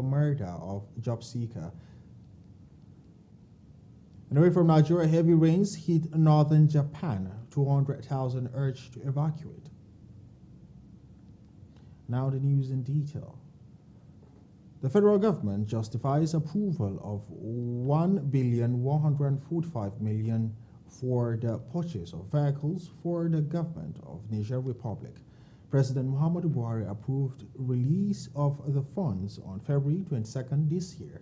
murder of job seeker. And away from Nigeria, heavy rains hit northern Japan. 200,000 urged to evacuate. Now the news in detail. The federal government justifies approval of $1,145 million for the purchase of vehicles for the government of Niger Republic. President Muhammadu Buhari approved release of the funds on February 22nd this year.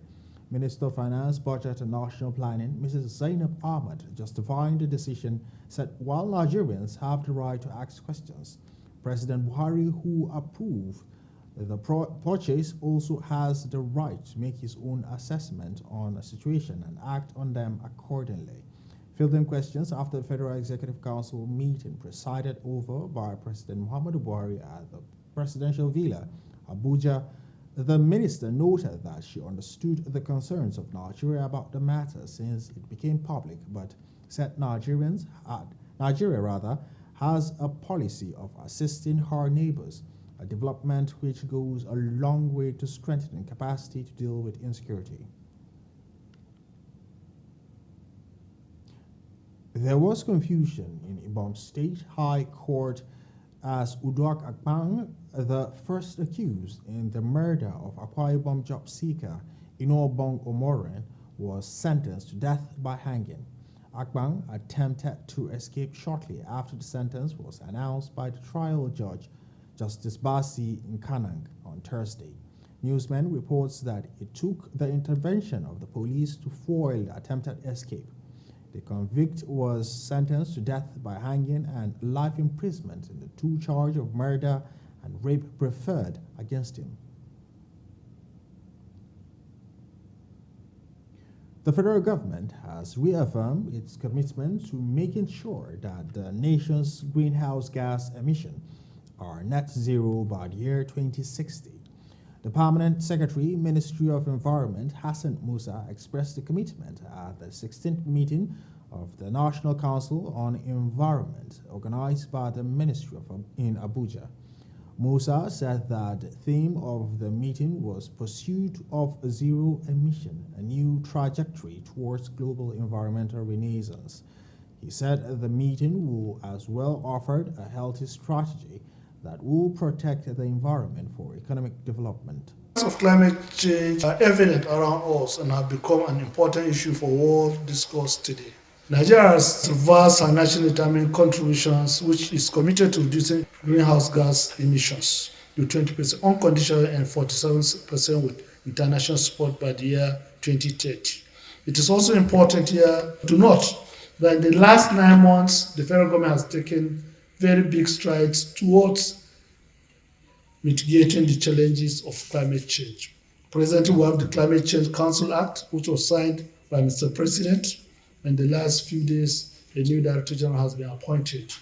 Minister of Finance, Budget and National Planning, Mrs. Zainab Ahmed, justifying the decision, said while Nigerians have the right to ask questions, President Buhari, who approved the purchase, also has the right to make his own assessment on a situation and act on them accordingly. Fielding questions after the Federal Executive Council meeting presided over by President Muhammadu Buhari at the Presidential Villa, Abuja, the minister noted that she understood the concerns of Nigeria about the matter since it became public, but said Nigeria has a policy of assisting her neighbors, a development which goes a long way to strengthening capacity to deal with insecurity. There was confusion in Imo State High Court as Uduak Akpang, the first accused in the murder of Akwa Ibom job seeker Inobong Omoren, was sentenced to death by hanging. Akpang attempted to escape shortly after the sentence was announced by the trial judge, Justice Basi Nkanang, on Thursday. Newsman reports that it took the intervention of the police to foil the attempted escape. The convict was sentenced to death by hanging and life imprisonment in the two charges of murder and rape preferred against him. The federal government has reaffirmed its commitment to making sure that the nation's greenhouse gas emissions are net zero by the year 2060. The Permanent Secretary, Ministry of Environment, Hassan Musa, expressed the commitment at the 16th meeting of the National Council on Environment, organized by the Ministry in Abuja. Musa said that the theme of the meeting was Pursuit of Zero Emission, a new trajectory towards global environmental renaissance. He said the meeting will as well offer a healthy strategy that will protect the environment for economic development. Of climate change are evident around us and have become an important issue for world discourse today. Nigeria has vast and nationally determined contributions, which is committed to reducing greenhouse gas emissions to 20% unconditionally and 47% with international support by the year 2030. It is also important here to note that in the last 9 months, the federal government has taken very big strides towards mitigating the challenges of climate change. Presently, we have the Climate Change Council Act, which was signed by Mr. President. In the last few days, a new Director General has been appointed.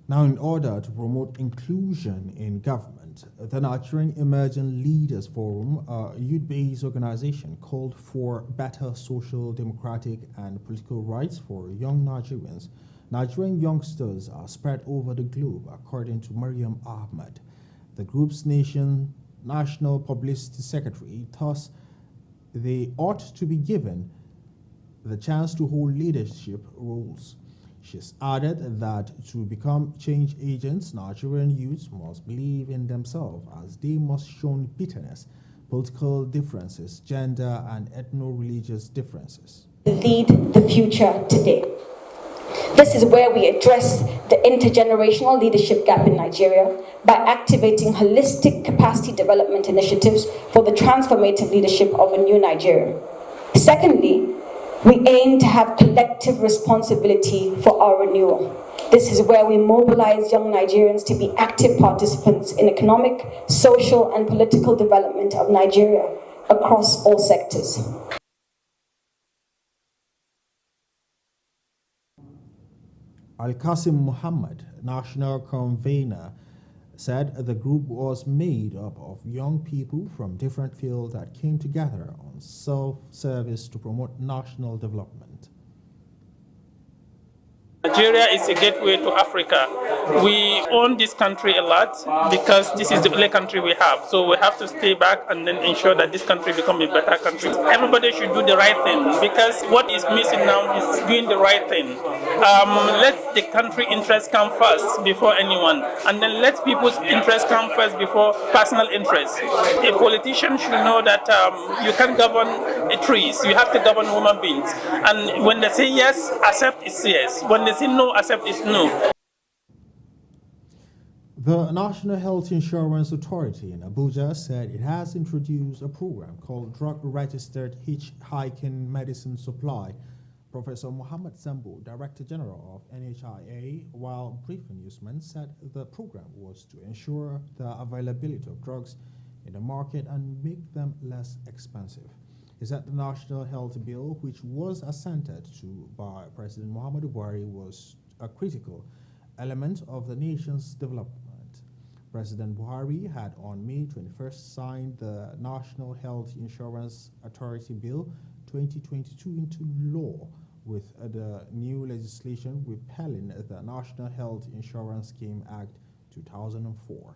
Now, in order to promote inclusion in government, the Nigerian Emerging Leaders Forum, a youth-based organization, called for better social, democratic, and political rights for young Nigerians. Nigerian youngsters are spread over the globe, according to Mariam Ahmed, the group's national publicity secretary. Thus, they ought to be given the chance to hold leadership roles. She's added that to become change agents, Nigerian youths must believe in themselves, as they must show bitterness, political differences, gender and ethno-religious differences. Lead the future today. This is where we address the intergenerational leadership gap in Nigeria by activating holistic capacity development initiatives for the transformative leadership of a new Nigeria. Secondly, we aim to have collective responsibility for our renewal. This is where we mobilize young Nigerians to be active participants in economic, social, and political development of Nigeria across all sectors. Al-Qasim Muhammad, national convener, said the group was made up of young people from different fields that came together on self-service to promote national development. Nigeria is a gateway to Africa. We own this country a lot because this is the only country we have. So we have to stay back and then ensure that this country becomes a better country. Everybody should do the right thing because what is missing now is doing the right thing. Let the country interest come first before anyone, and then let people's interest come first before personal interest. A politician should know that you can't govern trees, you have to govern human beings. And when they say yes, accept is yes. When they say no, accept is no. The National Health Insurance Authority in Abuja said it has introduced a program called Drug Registered Hitchhiking Medicine Supply. Professor Muhammad Sambo, Director General of NHIA, while briefing newsmen, said the program was to ensure the availability of drugs in the market and make them less expensive. He said the National Health Bill, which was assented to by President Muhammadu Buhari, was a critical element of the nation's development. President Buhari had on May 21st signed the National Health Insurance Authority Bill 2022 into law, with the new legislation repealing the National Health Insurance Scheme Act 2004.